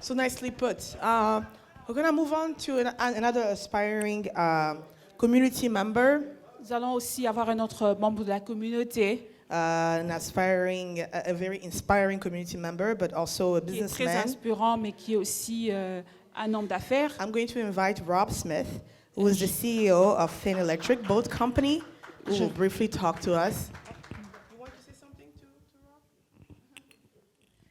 So nicely put. We're going to move on to another aspiring community member, Nous allons aussi avoir un autre membre de la communauté, a very inspiring community member, but also a qui est très businessman. inspirant, mais qui est aussi un homme d'affaires. I'm going to invite Rob Smith, who is the CEO of Finn Electric, both company, who will briefly talk to us. You want to say something to Rob?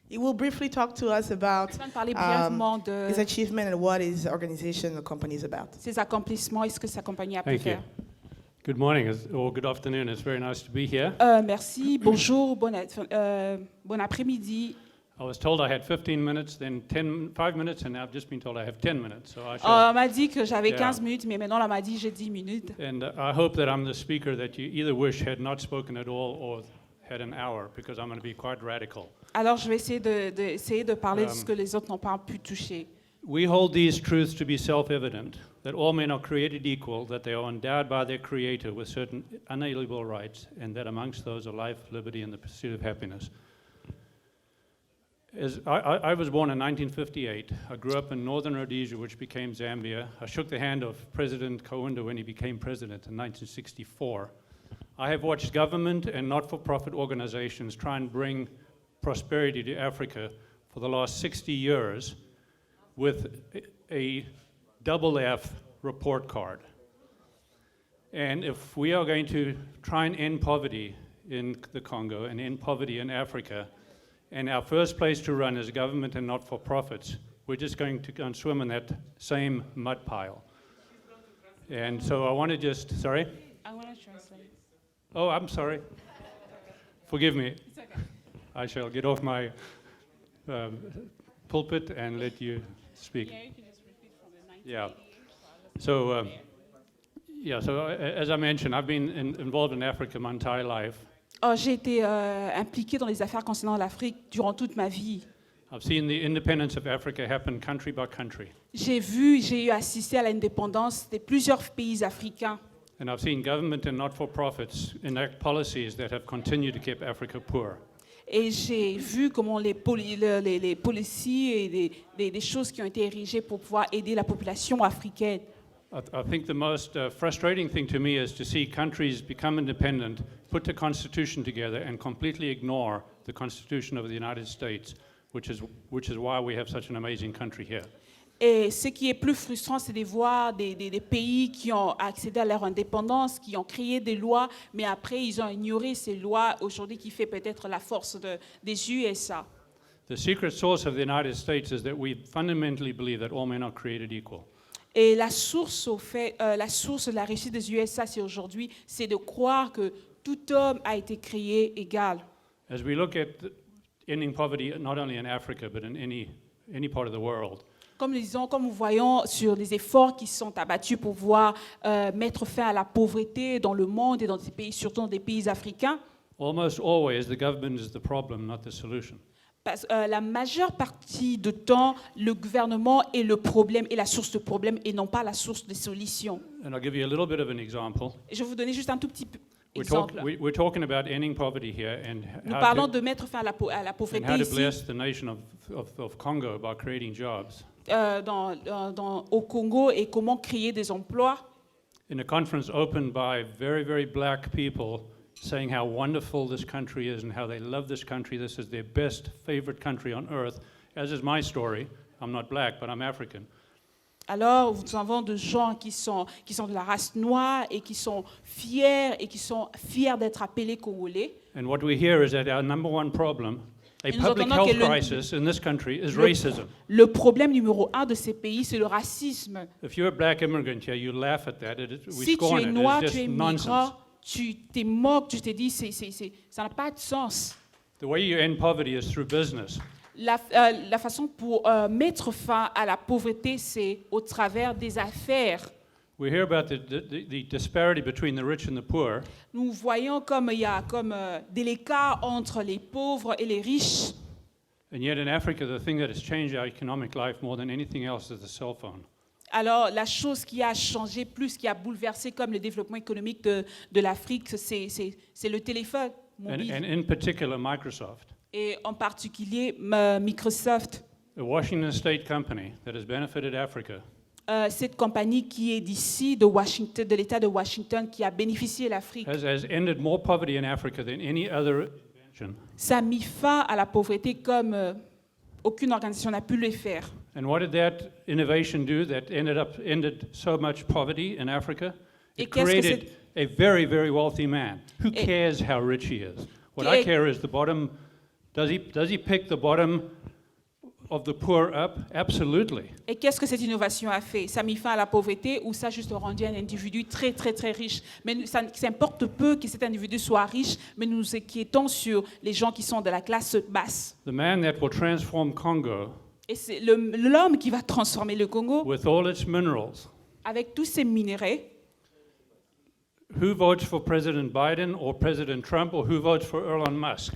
He will briefly talk to us about Je vais parler brièvement de his achievement and what his organization, the company is about. ses accomplissements et ce que sa compagnie a pu Thank you. faire. Good morning or good afternoon. It's very nice to be here. Merci, bonjour, bon après-midi. I was told I had 15 minutes, then 5 minutes, and now I've just been told I have 10 minutes. So I On shall, m'a dit que j'avais Yeah. 15 minutes, mais maintenant on m'a dit j'ai 10 minutes. and I hope that I'm the speaker that you either wish had not spoken at all or had an hour, because I'm going to be quite radical. Alors je vais essayer de parler de ce que les autres n'ont pas pu toucher. We hold these truths to be self-evident, that all men are created equal, that they are endowed by their Creator with certain unalienable rights, and that amongst those are life, liberty, and the pursuit of happiness. As I was born in 1958. I grew up in northern Rhodesia, which became Zambia. I shook the hand of President Kaunda when he became president in 1964. I have watched government and not-for-profit organizations try and bring prosperity to Africa for the last 60 years with a double F report card. And if we are going to try and end poverty in the Congo and end poverty in Africa, and our first place to run is government and not-for-profits, we're just going to go and swim in that same mud pile. And so I want to just, sorry? I want to translate. Oh, I'm sorry. Forgive me. It's okay. I shall get off my pulpit and let you speak. Yeah, you can just repeat from the 1988. Yeah. So as I mentioned, I've been involved in Africa my entire life. J'ai été impliquée dans les affaires concernant l'Afrique durant toute ma vie. I've seen the independence of Africa happen country by country. J'ai eu assisté à l'indépendance de plusieurs pays africains. And I've seen government and not-for-profits enact policies that have continued to keep Africa poor. Et j'ai vu comment les policiers et des choses qui ont été érigées pour pouvoir aider la population africaine. I think the most frustrating thing to me is to see countries become independent, put the Constitution together, and completely ignore the Constitution of the United States, which is why we have such an amazing country here. Et ce qui est plus frustrant, c'est de voir des pays qui ont accédé à leur indépendance, qui ont créé des lois, mais après, ils ont ignoré ces lois aujourd'hui qui fait peut-être la force des USA. The secret source of the United States is that we fundamentally believe that all men are created equal. Et la source de la réussite des USA, c'est aujourd'hui, c'est de croire que tout homme a été créé égal. As we look at ending poverty not only in Africa but in any part of the world, Comme nous voyons sur les efforts qui sont abattus pour pouvoir mettre fin à la pauvreté dans le monde et dans des pays, surtout dans des pays africains, almost always the government is the problem, not the solution. la majeure partie du temps, le gouvernement est le problème et la source de problème et non pas la source de solution. And I'll give you a little bit of an example. Et je vais vous donner juste un tout petit exemple. We're talking about ending poverty here and Nous how parlons to, de mettre fin à la and pauvreté how to ici, bless the nation of Congo by creating jobs. Au Congo et comment créer des emplois. In a conference opened by very, very black people saying how wonderful this country is and how they love this country. This is their best, favorite country on earth, as is my story. I'm not black, but I'm African. Alors, nous avons des gens qui sont de la race noire et qui sont fiers d'être appelés Congolais. And what we hear is that our number one problem, a Et nous public entendons que health crisis in this country, is le- racism. Le problème numéro 1 de ces pays, c'est le racisme. If you're a black immigrant here, you laugh at that. We Si tu scorn es it. noir, It's tu es just migrant, nonsense. tu te moques, tu te dis, ça n'a pas de sens. The way you end poverty is through business. La façon pour mettre fin à la pauvreté, c'est au travers des affaires. We hear about the disparity between the rich and the poor, Nous voyons comme il y a de l'écart entre les pauvres et les riches. and yet in Africa, the thing that has changed our economic life more than anything else is the cell phone. Alors, la chose qui a changé plus, qui a bouleversé comme le développement économique de l'Afrique, c'est le téléphone mobile. And in particular, Microsoft. Et en particulier, Microsoft. a Washington State company that has benefited Africa Cette compagnie qui est d'ici, de Washington, de l'État de Washington, qui a bénéficié l'Afrique, has ended more poverty in Africa than any other invention. ça a mis fin à la pauvreté comme aucune organisation n'a pu le faire. And what did that innovation do that ended so much poverty in Africa? Et It qu'est-ce que created a very, very wealthy man. Who Et- cares how rich he is? What Et- I care is the bottom. Does he pick the bottom of the poor up? Absolutely. Et qu'est-ce que cette innovation a fait? Ça a mis fin à la pauvreté ou ça a juste rendu un individu très, très, très riche? Mais ça importe peu que cet individu soit riche, mais nous nous inquiétons sur les gens qui sont de la classe basse. The man that will transform Congo Et c'est l'homme qui va transformer le Congo with all its minerals. avec tous ces minéraux. Who votes for President Biden or President Trump, or who votes for Elon Musk?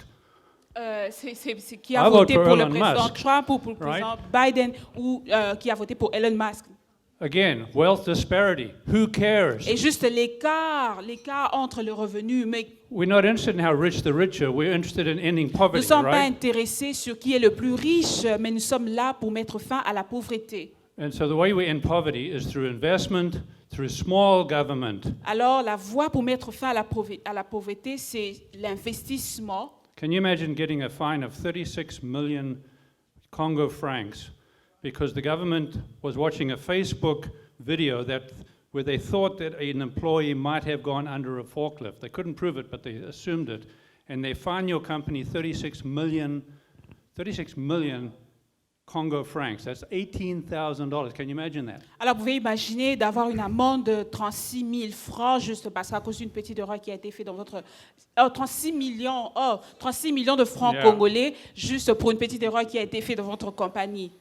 C'est qui a I vote voté for pour le Elon président Musk, Trump ou pour le right? président Biden ou qui a voté pour Elon Musk. Again, wealth disparity. Who cares? Et juste l'écart entre le revenu. Mais We're not interested in how rich the rich are. We're interested in ending nous ne poverty, sommes pas right? intéressés sur qui est le plus riche, mais nous sommes là pour mettre fin à la pauvreté. And so the way we end poverty is through investment, through small government. Alors la voie pour mettre fin à la pauvreté, c'est l'investissement. Can you imagine getting a fine of 36 million Congo francs because the government was watching a Facebook video where they thought that an employee might have gone under a forklift. They couldn't prove it, but they assumed it. And they fine your company 36 million Congo francs. That's $18,000. Can you imagine that? Alors vous pouvez imaginer d'avoir une amende de 36 000 francs juste parce qu'à cause d'une petite erreur qui a été faite dans votre... 36 millions de francs Yeah. congolais juste pour une petite erreur qui a été faite dans votre compagnie.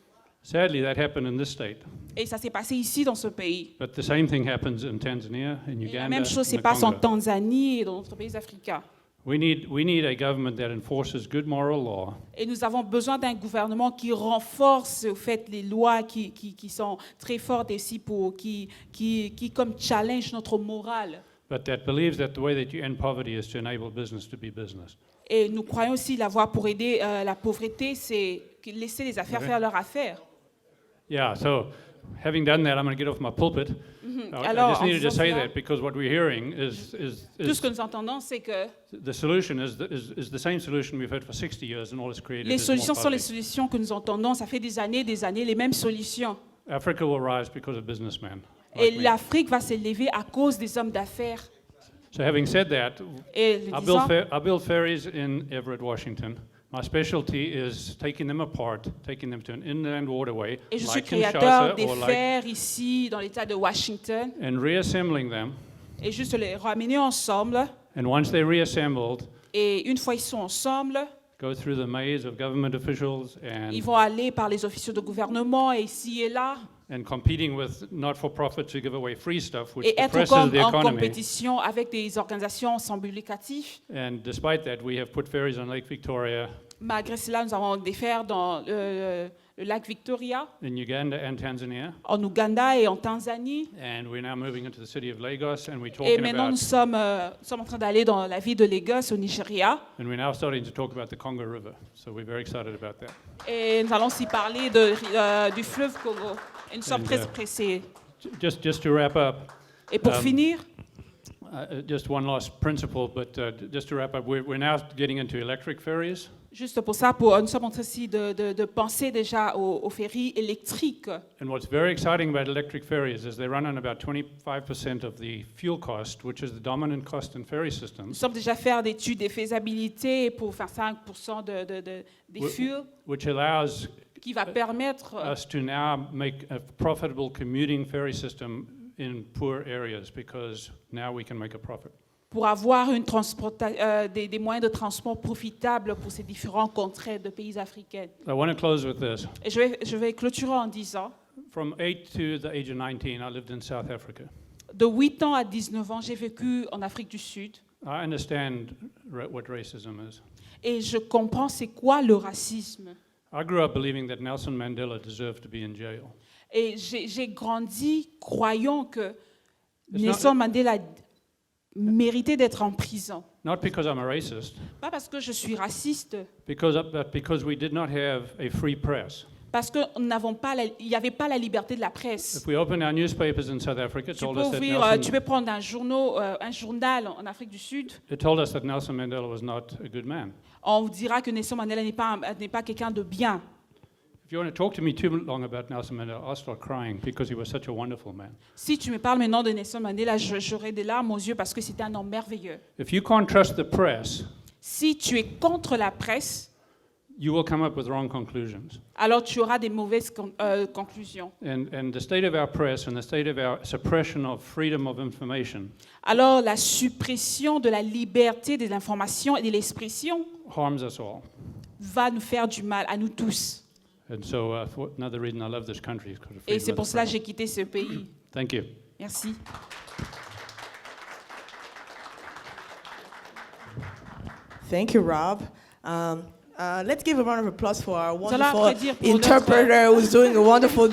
Sadly, that happened in this state. Et ça s'est passé ici dans ce pays. But the same thing happens in Tanzania, in Et Uganda, la même chose in se the passe en Congo. Tanzanie et dans d'autres pays africains. We need a government that enforces good moral law, Et nous avons besoin d'un gouvernement qui renforce au fait les lois qui sont très fortes aussi qui comme challenge notre morale. but that believes that the way that you end poverty is to enable business to be business. Et nous croyons aussi la voie pour aider la pauvreté, c'est laisser les affaires Ouais. faire leurs affaires. Yeah, so having done that, I'm going to get off my pulpit. I Alors, just en needed to faisant say cela, that because what we're hearing is Tout ce que nous entendons, c'est que the solution is the same solution we've had for 60 years, and all it's created les is more solutions sont les poverty. solutions que nous entendons. Ça fait des années, les mêmes solutions. Africa will rise because of businessmen. Et Like me. l'Afrique va s'élever à cause des hommes d'affaires. So having said that, Et le disant, I build ferries in Everett, Washington. My specialty is taking them apart, taking them to an inland waterway, et je suis like créateur Kinshasa des or like, fers ici, dans l'État de Washington, and reassembling them. et juste les ramener ensemble. And once they're reassembled, Et une fois ils sont ensemble, go through the maze of government officials ils and vont aller par les officiers de gouvernement, et ici et là, competing with not-for-profits who give away free stuff, which et être depresses comme the en economy. compétition avec des organisations sans but lucratif. And despite that, we have put ferries on Lake Victoria Malgré cela, nous avons des fers dans le lac Victoria, in Uganda and Tanzania. en Ouganda et en Tanzanie. And we're now moving into the city of Lagos, and we're Et talking maintenant, nous about, sommes en train d'aller dans la ville de Lagos, au Nigeria. and we're now starting to talk about the Congo River. So we're very excited about that. Et nous allons aussi parler du fleuve Congo. Et nous sommes And, très pressés. Just to wrap up, Et pour finir, just one last principle, but just to wrap up, we're now getting into electric ferries. juste pour ça, nous sommes en train aussi de penser déjà aux ferries électriques. And what's very exciting about electric ferries is they run on about 25% of the fuel cost, which is the dominant cost in ferry Nous systems, sommes déjà faire d'études de faisabilité pour faire 5% des Oui. fuels which allows qui va permettre us to now make a profitable commuting ferry system in poor areas because now we can make a profit. pour avoir des moyens de transport profitables pour ces différents contrées de pays africains. I want to close with this. Et je vais clôturer en disant, From 8 to the age of 19, I lived in South Africa. de 8 ans à 19 ans, j'ai vécu en Afrique du Sud. I understand what racism is. Et je comprends c'est quoi le racisme. I grew up believing that Nelson Mandela deserved to be in jail. Et j'ai grandi croyant que It's Nelson Mandela méritait d'être en prison. Not because I'm a racist, Pas parce que je suis raciste, but because we did not have a free press. Parce qu'il n'y avait pas la liberté de la presse. If we open our newspapers in South Africa, it Tu told peux, us that tu peux prendre un journal en Afrique du Sud. it told us that Nelson Mandela was not a good man. On vous dira que Nelson Mandela n'est pas quelqu'un de bien. If you want to talk to me too long about Nelson Mandela, I'll start crying because he was such a wonderful man. Si tu me parles maintenant de Nelson Mandela, j'aurai des larmes aux yeux parce que c'était un homme merveilleux. If you can't trust the press, Si tu es contre la presse, you will come up with wrong conclusions. alors tu auras des mauvaises conclusions. And the state of our press and the state of our suppression of freedom of information Alors la suppression de la liberté de l'information et de l'expression harms us all. va nous faire du mal à nous tous. And so another reason I love this country is because of Et freedom c'est of pour cela que expression. j'ai quitté ce pays. Thank you. Merci. Thank you, Rob. Let's give a round of applause for our Nous allons wonderful applaudir pour notre- interpreter who's doing a wonderful